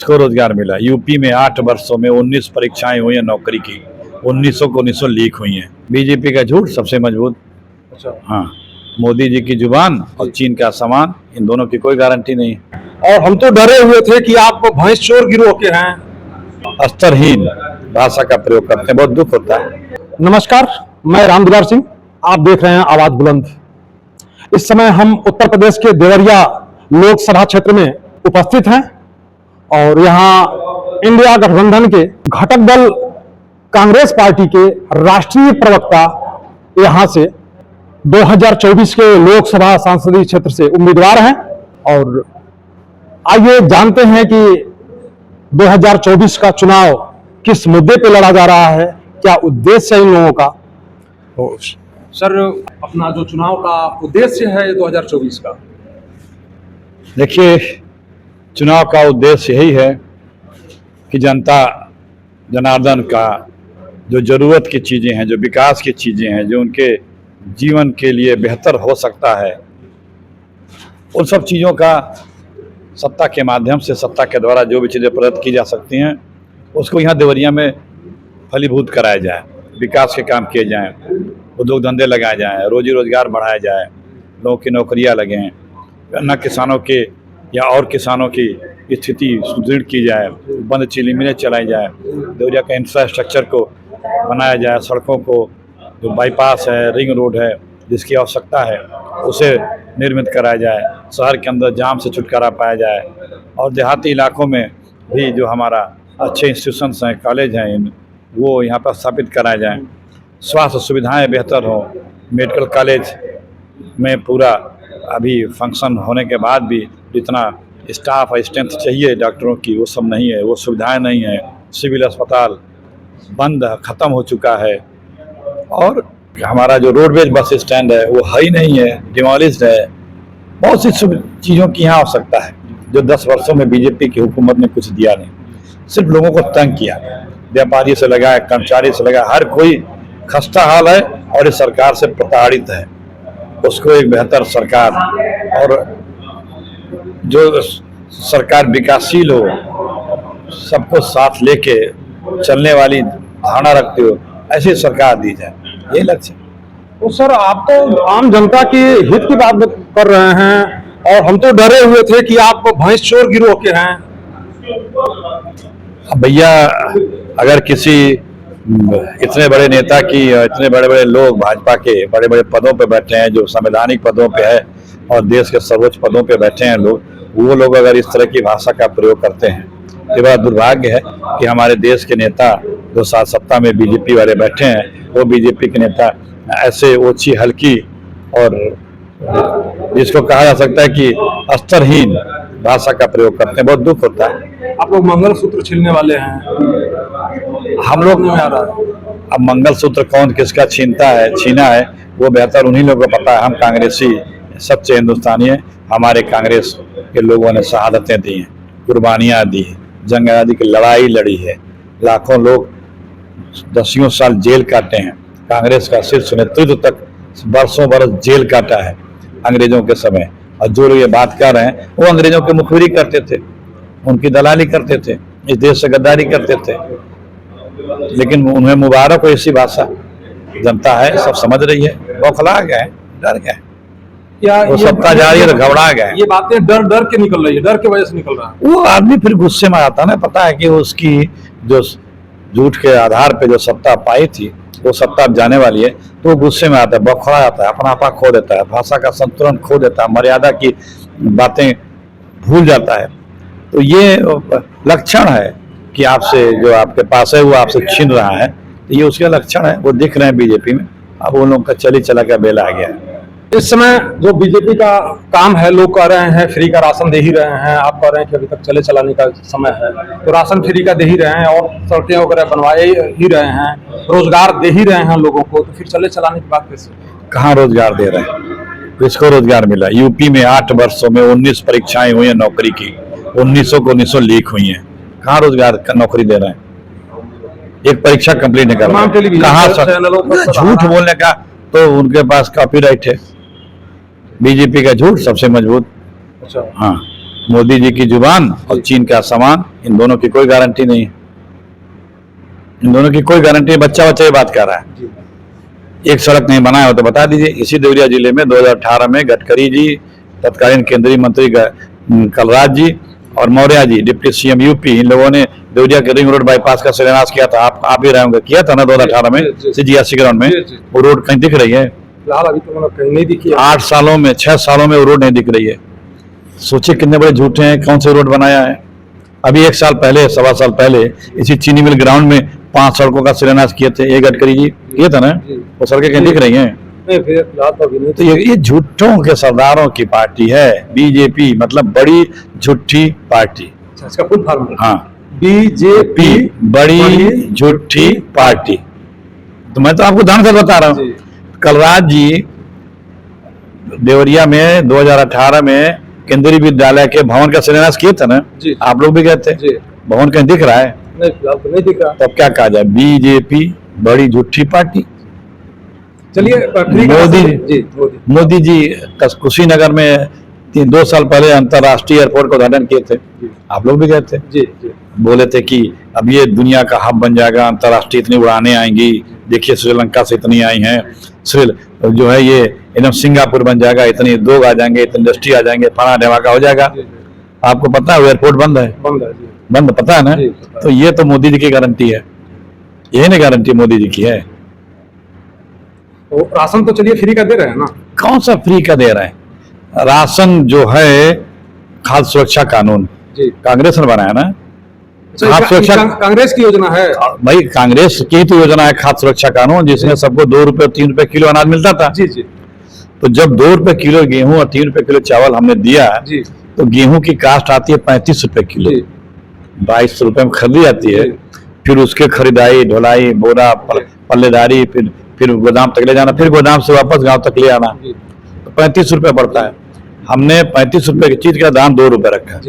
को रोजगार मिला। यूपी में 8 वर्षों में 19 परीक्षाएं हुई हैं नौकरी की, 19 लीक हुई हैं। बीजेपी का झूठ सबसे मजबूत। अच्छा। हाँ, मोदी जी की जुबान और चीन का सामान, इन दोनों की कोई गारंटी नहीं है। और हम तो डरे हुए थे कि आप भैंस चोर गिरोह के हैं। स्तरहीन भाषा का प्रयोग करते हैं, बहुत दुख होता है। नमस्कार, मैं रामदुलार सिंह, आप देख रहे हैं आवाज बुलंद। इस समय हम उत्तर प्रदेश के देवरिया लोकसभा क्षेत्र में उपस्थित हैं और यहाँ इंडिया गठबंधन के घटक दल कांग्रेस पार्टी के राष्ट्रीय प्रवक्ता यहाँ से 2024 के लोकसभा संसदीय क्षेत्र से उम्मीदवार हैं। और आइए जानते हैं कि 2024 का चुनाव किस मुद्दे पे लड़ा जा रहा है, क्या उद्देश्य है इन लोगों का। तो सर, अपना जो चुनाव का उद्देश्य है 2024 का। देखिए, चुनाव का उद्देश्य यही है कि जनता जनार्दन का जो जरूरत की चीज़ें हैं, जो विकास की चीज़ें हैं, जो उनके जीवन के लिए बेहतर हो सकता है, उन सब चीज़ों का सत्ता के माध्यम से, सत्ता के द्वारा जो भी चीज़ें प्रदत्त की जा सकती हैं, उसको यहाँ देवरिया में फलीभूत कराया जाए, विकास के काम किए जाएं, उद्योग धंधे लगाए जाएं, रोजी रोजगार बढ़ाया जाए, लोगों की नौकरियां लगें, न किसानों के या और किसानों की स्थिति सुदृढ़ की जाए, बंद चीनी मिलें चलाई जाए, देवरिया का इंफ्रास्ट्रक्चर को बनाया जाए, सड़कों को, जो बाईपास है, रिंग रोड है, जिसकी आवश्यकता है उसे निर्मित कराया जाए, शहर के अंदर जाम से छुटकारा पाया जाए, और देहाती इलाकों में भी जो हमारा अच्छे इंस्टीट्यूशंस हैं, कॉलेज हैं, वो यहाँ पर स्थापित कराए जाएँ, स्वास्थ्य सुविधाएं बेहतर हों। मेडिकल कॉलेज में पूरा अभी फंक्शन होने के बाद भी जितना स्टाफ और स्ट्रेंथ चाहिए डॉक्टरों की, वो सब नहीं है, वो सुविधाएं नहीं है। सिविल अस्पताल बंद, ख़त्म हो चुका है। और हमारा जो रोडवेज बस स्टैंड है वो है ही नहीं है, डिमोलिश्ड है। बहुत सी चीज़ों की यहाँ आवश्यकता है जो 10 वर्षों में बीजेपी की हुकूमत ने कुछ दिया नहीं, सिर्फ लोगों को तंग किया। व्यापारी से लगा, कर्मचारी से लगा, हर कोई खस्ता हाल है और इस सरकार से प्रताड़ित है। उसको एक बेहतर सरकार और जो सरकार विकासशील हो, सबको साथ लेके चलने वाली धारणा रखते हो, ऐसी सरकार दी जाए, ये लक्ष्य। तो सर, आप तो आम जनता के हित की बात कर रहे हैं और हम तो डरे हुए थे कि आप भैंस चोर गिरोह के हैं। भैया, अगर किसी इतने बड़े नेता की, इतने बड़े बड़े लोग भाजपा के बड़े बड़े पदों पे बैठे हैं, जो संवैधानिक पदों पे है और देश के सर्वोच्च पदों पे बैठे हैं लोग, वो लोग अगर इस तरह की भाषा का प्रयोग करते हैं तो बड़ा दुर्भाग्य है कि हमारे देश के नेता जो साथ सत्ता में बीजेपी वाले बैठे हैं, वो बीजेपी के नेता ऐसे ओछी हल्की और जिसको कहा जा सकता है कि स्तरहीन भाषा का प्रयोग करते हैं, बहुत दुख होता है। आप लोग मंगलसूत्र छीनने वाले हैं, हम लोग नहीं आ रहा है। अब मंगलसूत्र कौन किसका छीना है वो बेहतर उन्हीं लोगों को पता है। हम कांग्रेसी सच्चे हिंदुस्तानी हैं, हमारे कांग्रेस के लोगों ने शहादतें दी हैं, कुर्बानियाँ दी हैं, जंग आज़ादी की लड़ाई लड़ी है, लाखों लोग 10 साल जेल काटे हैं। कांग्रेस का शीर्ष नेतृत्व तक बरसों बरस जेल काटा है अंग्रेजों के समय। और जो लोग ये बात कर रहे हैं वो अंग्रेजों की मुखबिरी करते थे, उनकी दलाली करते थे, इस देश से गद्दारी करते थे, लेकिन उन्हें मुबारक हो ऐसी भाषा। जनता है, सब समझ रही है, बौखला गए, डर गए, वो सत्ता जा रही है तो घबरा गए। ये बातें डर डर के निकल रही है, डर की वजह से निकल रहा है। वो आदमी फिर गुस्से में आता ना, पता है कि उसकी जो झूठ के आधार पे जो सत्ता पाई थी वो सत्ता अब जाने वाली है, तो वो गुस्से में आता है, बौखला आता है, अपना आपा खो देता है, भाषा का संतुलन खो देता है, मर्यादा की बातें भूल जाता है। तो ये लक्षण है कि आपसे जो आपके पास है वो आपसे छीन रहा है, तो ये उसके लक्षण है, वो दिख रहे हैं बीजेपी में। अब उन लोगों का चली चला का बेला आ गया है। इस समय जो बीजेपी का काम है, लोग कह रहे हैं फ्री का राशन दे ही रहे हैं, आप कह रहे हैं कि अभी तक चले चलाने का समय है, तो राशन फ्री का दे ही रहे हैं और सड़कें वगैरह बनवाए ही रहे हैं, रोजगार दे ही रहे हैं लोगों को, तो फिर चले चलाने की बात कैसे। कहाँ रोजगार दे रहे हैं, किसको रोजगार मिला। यूपी में 8 वर्षों में 19 परीक्षाएं हुई हैं नौकरी की, 19 लीक हुई हैं। कहाँ रोजगार का नौकरी दे रहे हैं, एक परीक्षा कंप्लीट नहीं कर रहे। कहाँ झूठ बोलने का तो उनके पास कॉपीराइट है। बीजेपी का झूठ सबसे मजबूत। अच्छा। हाँ। मोदी जी की जुबान और चीन का सामान, इन दोनों की कोई गारंटी नहीं है। इन दोनों की कोई गारंटी, बच्चा बच्चा ये बात कर रहा है। एक सड़क नहीं बनाया हो तो बता दीजिए। इसी देवरिया जिले में 2018 में गडकरी जी, तत्कालीन केंद्रीय मंत्री कलराज जी और Maurya ji, deputy CM UP, इन लोगों ने देवरिया के रिंग रोड बाईपास का शिलान्यास किया था। आप भी रहे होंगे, किया था ना 2018 में सीजीआरसी ग्राउंड में। वो रोड कहीं दिख रही है? फिलहाल अभी तो मतलब कहीं नहीं दिखी। 8 सालों में, 6 सालों में वो रोड नहीं दिख रही है। सोचिए कितने बड़े झूठे हैं। कौन से रोड बनाया है? अभी 1 साल पहले, 1.25 साल पहले इसी चीनी मिल ग्राउंड में 5 सड़कों का शिलान्यास किए थे। ये गडकरी जी किए थे ना, वो सड़कें कहीं दिख रही हैं? तो ये झूठों के सरदारों की पार्टी है बीजेपी, मतलब बड़ी झूठी पार्टी। इसका फुल फॉर्म? हाँ, बीजेपी, बड़ी झूठी पार्टी। तो मैं तो आपको ध्यान से बता रहा हूँ। कलराज जी देवरिया में 2018 में केंद्रीय विद्यालय के भवन का शिलान्यास किए थे ना, आप लोग भी गए थे। भवन कहीं दिख रहा है? नहीं, फिलहाल तो नहीं दिख रहा। तब क्या कहा जाए? बीजेपी बड़ी झूठी पार्टी। चलिए, मोदी जी कुशीनगर में 2 साल पहले अंतर्राष्ट्रीय एयरपोर्ट का उद्घाटन किए थे। आप लोग भी गए थे। बोले थे कि अब ये दुनिया का हब बन जाएगा, अंतर्राष्ट्रीय इतनी उड़ानें आएंगी। देखिए श्रीलंका से इतनी आई हैं, जो है ये एकदम सिंगापुर बन जाएगा, इतनी लोग आ जाएंगे, इतनी इंडस्ट्री आ जाएंगे, फला ढमाका हो जाएगा। आपको पता है एयरपोर्ट बंद है? बंद, पता है ना? तो ये तो मोदी जी की गारंटी है, यही ना गारंटी मोदी जी की है। तो राशन तो चलिए फ्री का दे रहे हैं ना? कौन सा फ्री का दे रहे हैं? राशन जो है, खाद्य सुरक्षा कानून कांग्रेस ने बनाया ना। खाद्य सुरक्षा कांग्रेस की योजना है भाई, कांग्रेस की तो योजना है खाद्य सुरक्षा कानून, जिसमें सबको 2 रुपए और 3 रुपए किलो अनाज मिलता था। तो जब 2 रुपए किलो गेहूं और 3 रुपए किलो चावल हमने दिया, तो गेहूं की कास्ट आती है 35 रुपए किलो, 22 रुपए में खरीदी जाती है। फिर उसके खरीदाई, ढुलाई, बोरा, पल्लेदारी, फिर गोदाम तक ले जाना, फिर गोदाम से वापस गांव तक ले आना, तो 35 रुपए पड़ता है। हमने 35 रुपए की चीज का दाम 2 रुपए रखा,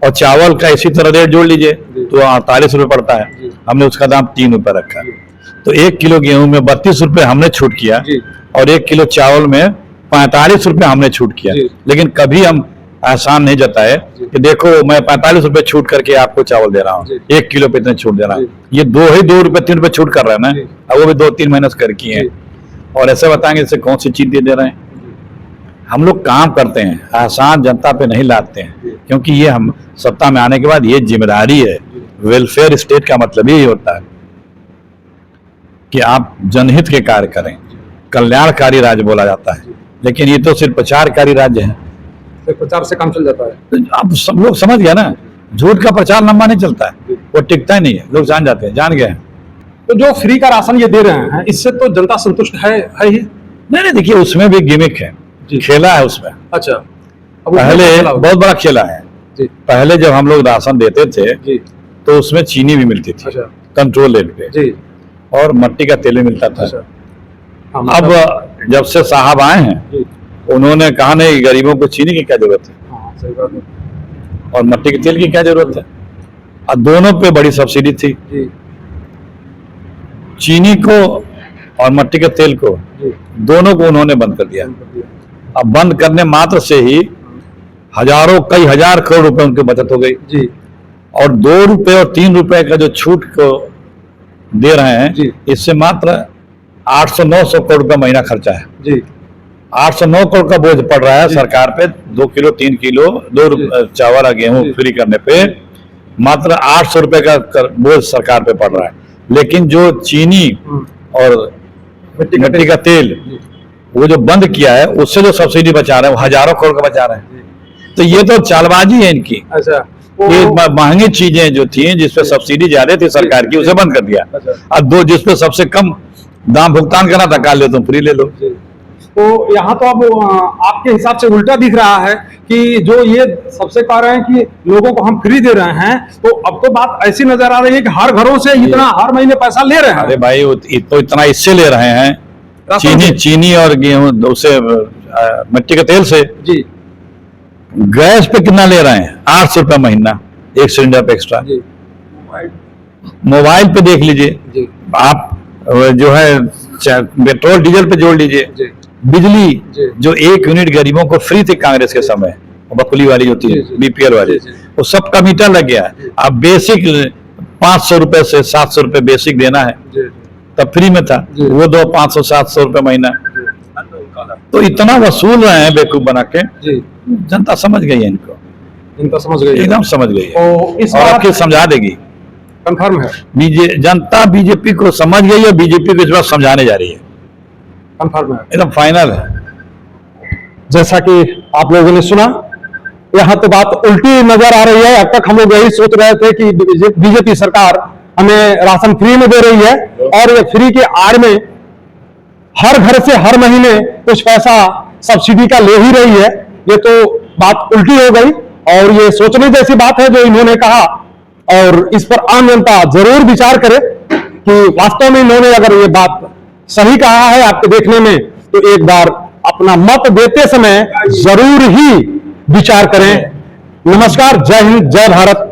और चावल का इसी तरह रेट जोड़ लीजिए तो 48 रुपए पड़ता है, हमने उसका दाम 3 रुपए रखा। तो 1 किलो गेहूं में 32 रुपए हमने छूट किया, और 1 किलो चावल में 45 रुपए हमने छूट किया। लेकिन कभी हम एहसान नहीं जताए कि देखो मैं 45 रुपए छूट करके आपको चावल दे रहा हूँ, 1 किलो पे इतने छूट दे रहा हूँ। ये 2 रुपए 3 रुपए छूट कर रहे हैं ना, अब वो भी 2-3 महीने से कर की है। और ऐसे बताएंगे इससे कौन सी चीज दे रहे हैं? हम लोग काम करते हैं, एहसान जनता पे नहीं लाते हैं, क्योंकि ये हम सत्ता में आने के बाद ये जिम्मेदारी है। वेलफेयर स्टेट का मतलब यही होता है कि आप जनहित के कार्य करें, कल्याणकारी राज्य बोला जाता है। लेकिन ये तो सिर्फ प्रचारकारी राज्य है, प्रचार से काम चल जाता है। तो आप सब लोग समझ गए ना, झूठ का प्रचार लंबा नहीं चलता है, वो टिकता ही नहीं है, लोग जान जाते हैं, जान गए। तो जो फ्री का राशन ये दे रहे हैं, इससे तो जनता संतुष्ट है ही? नहीं, देखिए उसमें भी गिमिक है, खेला है उसमें। अच्छा, पहले बहुत बड़ा खेला है। पहले जब हम लोग राशन देते थे तो उसमें चीनी भी मिलती थी कंट्रोल रेट पे, और मट्टी का तेल भी मिलता था। अब जब से साहब आए हैं, उन्होंने कहा नहीं गरीबों को चीनी की क्या जरूरत है, और मट्टी के तेल की क्या जरूरत है। और दोनों पे बड़ी सब्सिडी थी, चीनी को और मट्टी के तेल को, दोनों को उन्होंने बंद कर दिया। अब बंद करने मात्र से ही कई हजार करोड़ रुपए उनकी बचत हो गई। और 2 रुपए और 3 रुपए का जो छूट को दे रहे हैं, इससे मात्र 800-900 करोड़ रुपए महीना खर्चा है। 809 करोड़ का बोझ पड़ रहा है सरकार पे। 2 किलो 3 किलो 2 रुपए चावल और गेहूं फ्री करने पे मात्र 800 रुपए का बोझ सरकार पे पड़ रहा है। लेकिन जो चीनी और मिट्टी का तेल वो जो बंद किया है, उससे जो सब्सिडी बचा रहे हैं वो हजारों करोड़ का बचा रहे हैं। तो ये तो चालबाजी है इनकी। अच्छा, ये महंगी चीजें जो थी जिसपे सब्सिडी ज्यादा थी सरकार की, उसे बंद कर दिया। अब जिसपे सबसे कम दाम भुगतान करना था, कार ले तुम फ्री ले लो। तो यहाँ तो अब आपके हिसाब से उल्टा दिख रहा है कि जो ये सबसे कह रहे हैं कि लोगों को हम फ्री दे रहे हैं, तो अब तो बात ऐसी नजर आ रही है कि हर घरों से इतना हर महीने पैसा ले रहे हैं। अरे भाई, तो इतना इससे ले रहे हैं, चीनी और गेहूं उसे मिट्टी के तेल से। गैस पे कितना ले रहे हैं? 800 रुपए महीना, 1 सिलेंडर पे एक्स्ट्रा। मोबाइल पे देख लीजिए आप, जो है पेट्रोल डीजल पे जोड़ लीजिए। बिजली जो 1 यूनिट गरीबों को फ्री थी कांग्रेस के समय, बकुली वाली होती है, बीपीएल वाली, वो सबका मीटर लग गया है। अब बेसिक 500 रुपए से 700 रुपए बेसिक देना है, तब फ्री में था, वो दो 500-700 रुपए महीना। तो इतना वसूल रहे हैं बेवकूफ बना के, जनता समझ गई है इनको, इनका समझ गई, एकदम समझ गई है, तो इस और बार आपके समझा देगी। कंफर्म है, जनता बीजेपी को समझ गई है, बीजेपी को इस बार समझाने जा रही है, कंफर्म है, एकदम फाइनल है। जैसा कि आप लोगों ने सुना, यहाँ तो बात उल्टी नजर आ रही है। अब तक हम लोग यही सोच रहे थे कि बीजेपी सरकार हमें राशन फ्री में दे रही है, और ये फ्री के आड़ में हर घर से हर महीने कुछ पैसा सब्सिडी का ले ही रही है। ये तो बात उल्टी हो गई, और ये सोचने जैसी बात है जो इन्होंने कहा, और इस पर आम जनता जरूर विचार करे कि वास्तव में इन्होंने अगर ये बात सही कहा है आपके देखने में, तो एक बार अपना मत देते समय जरूर ही विचार करें। नमस्कार, जय हिंद, जय भारत।